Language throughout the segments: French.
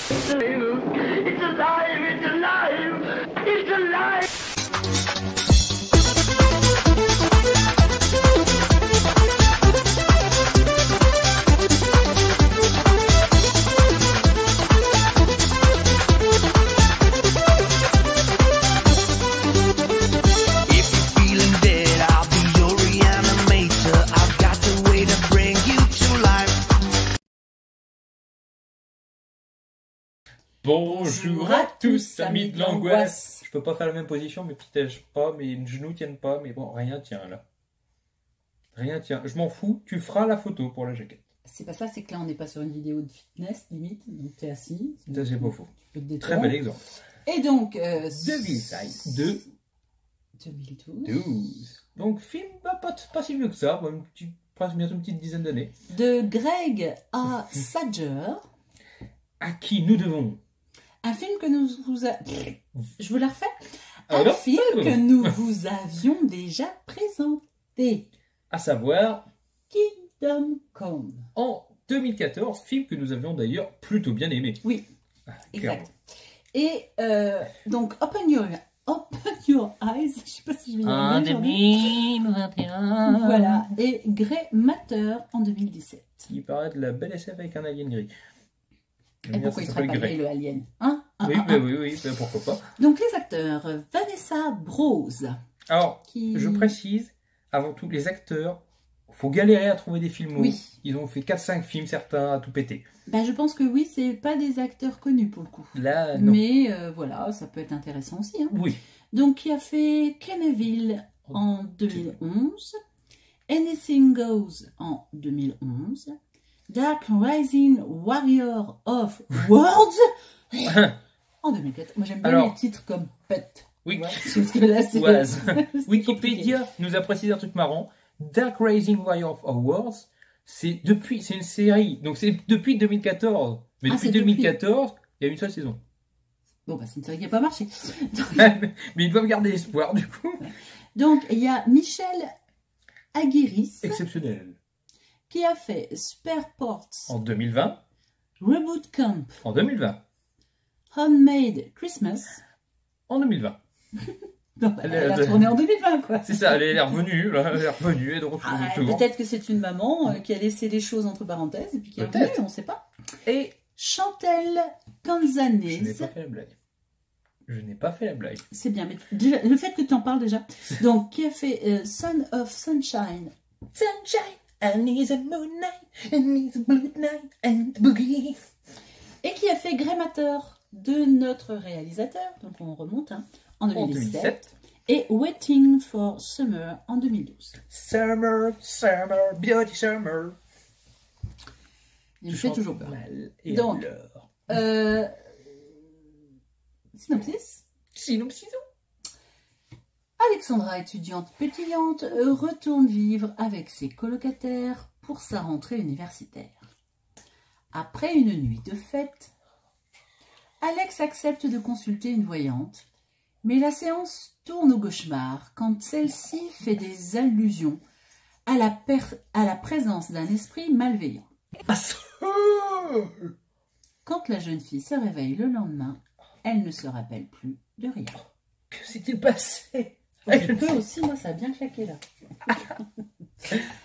It's alive! It's alive! It's alive! It's alive! Bonjour à tous, amis de l'angoisse. Je peux pas faire la même position, mes petits tèches pas, mes genoux tiennent pas, mais bon, rien tient là. Rien tient. Je m'en fous, tu feras la photo pour la jaquette. C'est pas ça, c'est que là on n'est pas sur une vidéo de fitness limite, donc t'es assis. Ça c'est pas faux. Tu peux te détendre. Très bel exemple. Et donc... 2012. Donc film pas si vieux que ça, presque bientôt une petite dizaine d'années. De Greg A. Sager. À qui nous devons un film que nous vous a... Je vous la refais. Un film que nous vous avions déjà présenté. À savoir... Kingdom Come. En 2014, film que nous avions d'ailleurs plutôt bien aimé. Oui, exact. Et donc, Open Your Eyes, je sais pas si je vais y arriver. En 2021. Voilà. Et Grey Matter en 2017. Il paraît de la belle SF avec un alien gris. Et pourquoi il serait pas gris, le alien, hein? Oui, pourquoi pas. Donc les acteurs, Vanessa Brose. Alors, je précise, avant tout, les acteurs, faut galérer à trouver des films. Oui. Ils ont fait 4-5 films, certains à tout péter. Ben, je pense que oui, c'est pas des acteurs connus pour le coup. Là, non. Mais voilà, ça peut être intéressant aussi. Hein. Oui. Donc, il a fait Kenneville en 2011, Anything Goes en 2011, Dark Rising Warrior of Worlds en 2004. Moi, j'aime bien les titres comme Pet. Oui. Ouais, Wikipédia nous a précisé un truc marrant. Dark Rising Warrior of Worlds, c'est une série, donc c'est depuis 2014. Mais depuis 2014, il y a une seule saison. Bon, bah, c'est une série qui n'a pas marché. Mais ils doivent garder espoir, du coup. Donc, il y a Michel Aguirre. Exceptionnel. Qui a fait Spareports en 2020, Reboot Camp en 2020, Handmade Christmas en 2020. Donc, elle a tourné en 2020, quoi. C'est ça, elle est revenue, et donc peut-être que c'est une maman qui a laissé les choses entre parenthèses et puis qui est revenue, on ne sait pas. Et Chantel Canzanese. Je n'ai pas fait la blague. Je n'ai pas fait la blague. C'est bien, mais déjà, le fait que tu en parles déjà. Donc, qui a fait Son of Sunshine. Sunshine, I need a moonlight, I need a blue night and boogie. Et qui a fait Grey Matter de notre réalisateur, donc on remonte, hein, en 2017. Et Waiting for Summer en 2012. Summer, beauty summer. Il me fait toujours peur. Donc, synopsis. Alexandra, étudiante pétillante, retourne vivre avec ses colocataires pour sa rentrée universitaire. Après une nuit de fête, Alex accepte de consulter une voyante, mais la séance tourne au cauchemar quand celle-ci fait des allusions à la présence d'un esprit malveillant. Quand la jeune fille se réveille le lendemain, elle ne se rappelle plus de rien. Que s'est-il passé? Je peux aussi, moi ça a bien claqué là.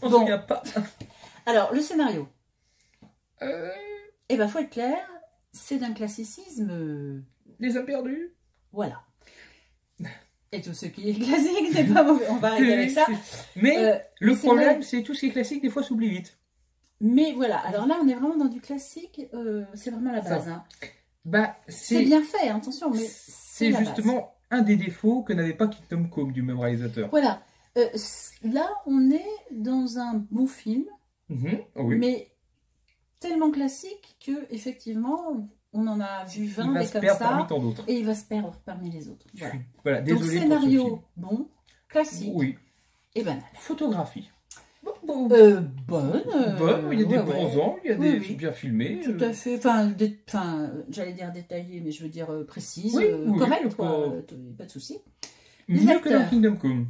On ne se souvient pas. Alors, le scénario. Eh ben, faut être clair, c'est d'un classicisme... Les hommes perdus. Voilà. Et tout ce qui est classique n'est pas mauvais. On va arrêter avec ça. Mais le problème, c'est tout ce qui est classique, des fois, s'oublie vite. Mais voilà, alors là, on est vraiment dans du classique. C'est vraiment la base. Hein. Bah, c'est bien fait, attention, mais c'est justement un des défauts que n'avait pas Kingdom Come du même réalisateur. Voilà. Là, on est dans un bon film, oui. mais tellement classique que effectivement, on en a vu 20 il va et se comme perdre ça, parmi tant d'autres. Et il va se perdre parmi les autres. Voilà, donc désolé scénario pour ce film. bon, classique, oui. Et banal. Photographie. Bonne. Il y a des bons angles, il y a des bien filmés. Tout à fait. Enfin, j'allais dire détaillé, mais je veux dire précise, correcte, quoi. Pas de souci. Mieux que dans Kingdom Come.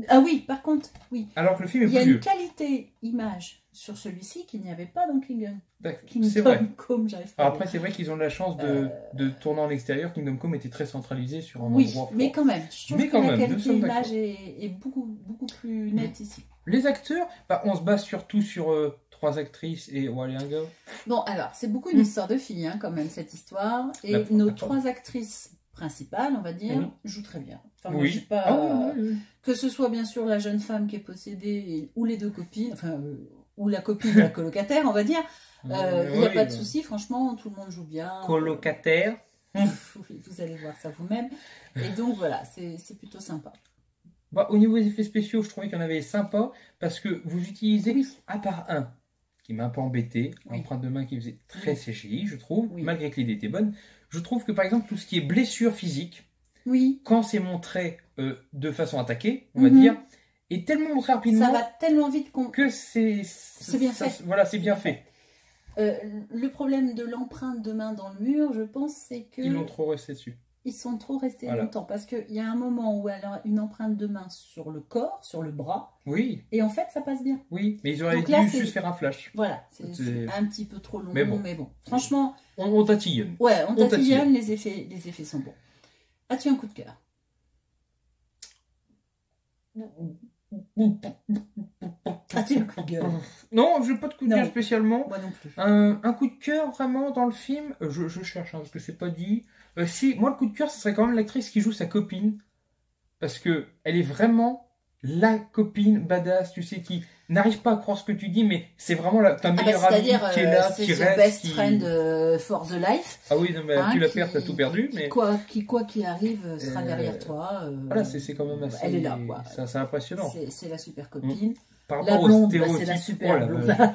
Ah oui, par contre, oui. Alors que le film est il y a plus une qualité image sur celui-ci qu'il n'y avait pas dans C'est Kingdom vrai. Come, j'arrive pas Alors à après, dire. c'est vrai qu'ils ont la chance de tourner en extérieur. Kingdom Come était très centralisé sur un Oui, endroit mais fort. quand même, je trouve Mais que quand la même, nous qualité sommes d'image d'accord. est beaucoup plus nette ici. Les acteurs, bah, on se base surtout sur 3 actrices et un gars. Bon, alors, c'est beaucoup une histoire de filles, hein, quand même, cette histoire. Et La nos première. 3 actrices principales, on va dire, Mhm. jouent très bien. Enfin, moi, Oui. j'ai pas... Ah oui. Que ce soit, bien sûr, la jeune femme qui est possédée ou les 2 copines, enfin, ou la copine de la colocataire, on va dire. Il n'y a pas de souci, franchement, tout le monde joue bien. Colocataire. Vous allez voir ça vous-même. Et donc, voilà, c'est plutôt sympa. Bah, au niveau des effets spéciaux, je trouvais qu'il y en avait sympa parce que vous utilisez, Oui. à part un, qui m'a un peu embêté, Oui. l'empreinte de main qui faisait très CGI, je trouve, Oui. malgré que l'idée était bonne. Je trouve que par exemple, tout ce qui est blessure physique, Oui, quand c'est montré de façon attaquée, on va Mhm. dire, est tellement montré rapidement ça va tellement vite qu'on... que c'est bien ça- fait. Voilà, c'est bien fait. Le problème de l'empreinte de main dans le mur, je pense, c'est que Ils l'ont trop resté dessus. ils sont trop restés Voilà. longtemps. Parce qu'il y a un moment où elle a une empreinte de main sur le corps, sur le bras, Oui, et en fait, ça passe bien. oui, mais ils auraient Donc dû là, c'est- juste faire un flash. Voilà, C'est- c'est un petit peu trop long, Mais mais bon. bon. Franchement, On tatillonne. ouais, on tatillonne. tatillonne, les effets sont bons. As-tu un coup de cœur? As-tu un coup de gueule? Non, je n'ai pas de coup de Non. cœur spécialement. Moi non plus. Un coup de cœur vraiment dans le film, je cherche hein, parce que c'est pas dit. Si, moi le coup de cœur, ce serait quand même l'actrice qui joue sa copine. Parce que elle est vraiment la copine badass, tu sais, qui n'arrive pas à croire ce que tu dis, mais c'est vraiment ta meilleure amie c'est-à-dire, qui est là, c'est qui the reste. best qui... friend for the life. Ah oui, non, mais Hein, tu la qui- perds, t'as tout perdu. qui, Mais quoi qu'il arrive, sera derrière toi. voilà, c'est quand même assez. Elle est là, quoi. C'est impressionnant. C'est la super copine. Par La rapport aux blonde, bah, stéréotypes. c'est la oh super là blonde. là.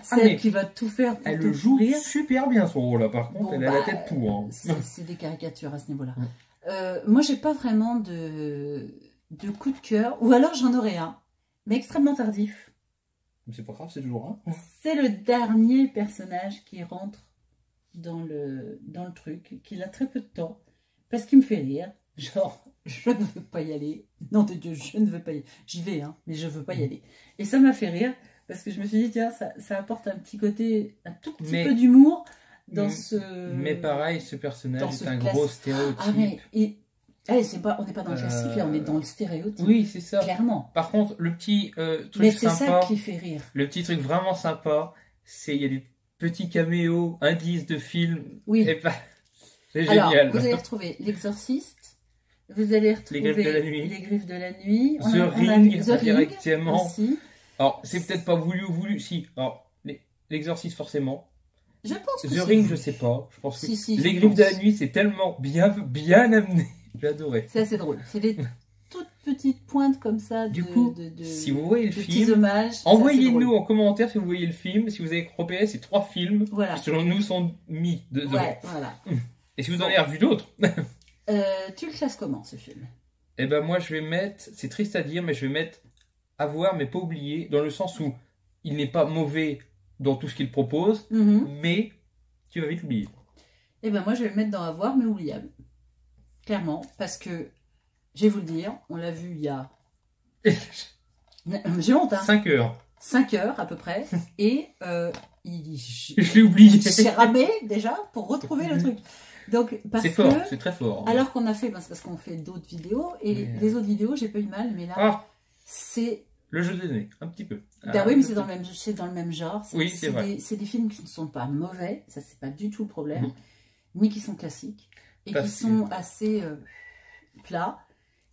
Celle mais qui va tout faire pour Elle te le joue pourrir. super bien son rôle là, par contre, Bon, elle a la bah, tête pour. Hein. C'est des caricatures à ce niveau-là. Mm. Moi, j'ai pas vraiment de coup de cœur. Ou alors, j'en aurais un, mais extrêmement tardif. Mais c'est pas grave, c'est toujours un. C'est le dernier personnage qui rentre dans le truc, qu'il a très peu de temps, parce qu'il me fait rire. Genre, je ne veux pas y aller. Non, de Dieu, je ne veux pas y aller. J'y vais, hein, mais je ne veux pas y aller. Et ça m'a fait rire, parce que je me suis dit, tiens, ça apporte un petit côté, un tout petit Mais- peu d'humour dans Mm. ce... Mais pareil, ce personnage dans est ce un classe- gros stéréotype. Ah, mais... on n'est pas dans le classique, là, on est dans le stéréotype. Oui, c'est ça. Clairement. Par contre, le petit truc Mais c'est sympa, ça qui fait rire. le petit truc vraiment sympa, c'est il y a des petits caméos, indices de films. Oui. Et bah, c'est Alors, génial. vous allez retrouver L'Exorciste, vous allez retrouver Les Griffes de la Nuit. Les Griffes de la Nuit, The on a Ring, vu The Ring directement. aussi. Alors, c'est peut-être pas voulu ou voulu. Si. Alors, l'exorciste forcément. Je pense que The c'est Ring, voulu. je sais pas. Je pense que Si, je les Griffes de la pense. Nuit, c'est tellement bien amené. J'ai adoré. C'est assez drôle. C'est des toutes petites pointes comme ça Du coup, si vous voyez le de petits film, hommages. c'est assez envoyez-nous drôle. en commentaire si vous voyez le film. Si vous avez repéré ces 3 films Voilà. qui, selon nous, sont mis dedans. Ouais, voilà. Et si vous en avez revu d'autres, Tu le classes comment, ce film? eh ben moi, je vais mettre, c'est triste à dire, mais je vais mettre à voir, mais pas oublier, dans le sens où il n'est pas mauvais dans tout ce qu'il propose, mais tu vas vite l'oublier. Eh ben moi, je vais le mettre dans Avoir, mais oubliable. Clairement, parce que, je vais vous le dire, on l'a vu il y a... J'ai honte, hein. 5 heures. 5 heures à peu près, et Je l'ai oublié. j'ai ramé déjà pour retrouver le truc. Donc, parce C'est fort, que, c'est très fort. alors qu'on a fait, c'est parce qu'on fait d'autres vidéos, et Mais- les autres vidéos, j'ai pas eu mal, mais là, Ah, c'est... le jeu des nez, un petit peu. Ben oui, mais c'est dans le même genre. Oui, c'est vrai. C'est des films qui ne sont pas mauvais, ça c'est pas du tout le problème, Mhm. mais qui sont classiques, et Parce qui sont assez plats,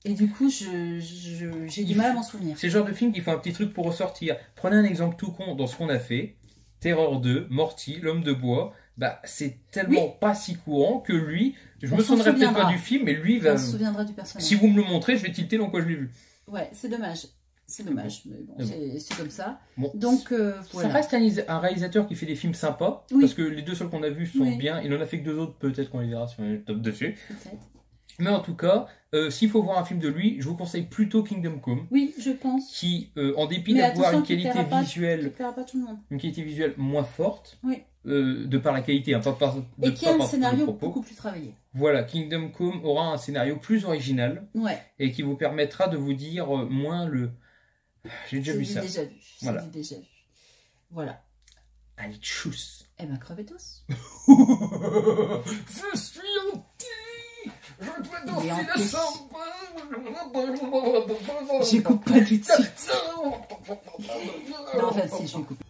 et du coup, j'ai du mal à m'en souvenir. C'est le genre de film qui font un petit truc pour ressortir. Prenez un exemple tout con dans ce qu'on a fait. Terreur 2, Morty, L'homme de bois. Bah, c'est tellement pas si courant que lui, je On me s'en souviendrai peut-être souviendra. pas du film, mais lui va. On se souviendra du personnage. Si vous me le montrez, je vais tilter dans quoi je l'ai vu. Ouais, c'est dommage. C'est dommage, mais bon, Mais bon. c'est comme ça. Bon. Donc, Ça voilà. reste un réalisateur qui fait des films sympas, Oui. parce que les 2 seuls qu'on a vus sont Oui. bien. Il en a fait que 2 autres, peut-être qu'on les verra sur le top dessus. Peut-être. Mais en tout cas, s'il faut voir un film de lui, je vous conseille plutôt Kingdom Come, Oui, je pense. qui, en dépit Mais d'avoir attention, une tu qualité plairas pas- visuelle, Tu plairas pas tout le monde. une qualité visuelle moins forte, Oui. de par la qualité, hein, pas par Et qui a un le scénario propos. beaucoup plus travaillé. Voilà, Kingdom Come aura un scénario plus original Ouais. et qui vous permettra de vous dire moins le. J'ai déjà vu ça. Déjà vu. Voilà. J'ai déjà vu. Voilà. Allez, tchuss. Eh ben, crevez tous. Je suis anti. Je dois danser la anti. samba. Je coupe pas tout de suite. Non, en fait, si, je coupe.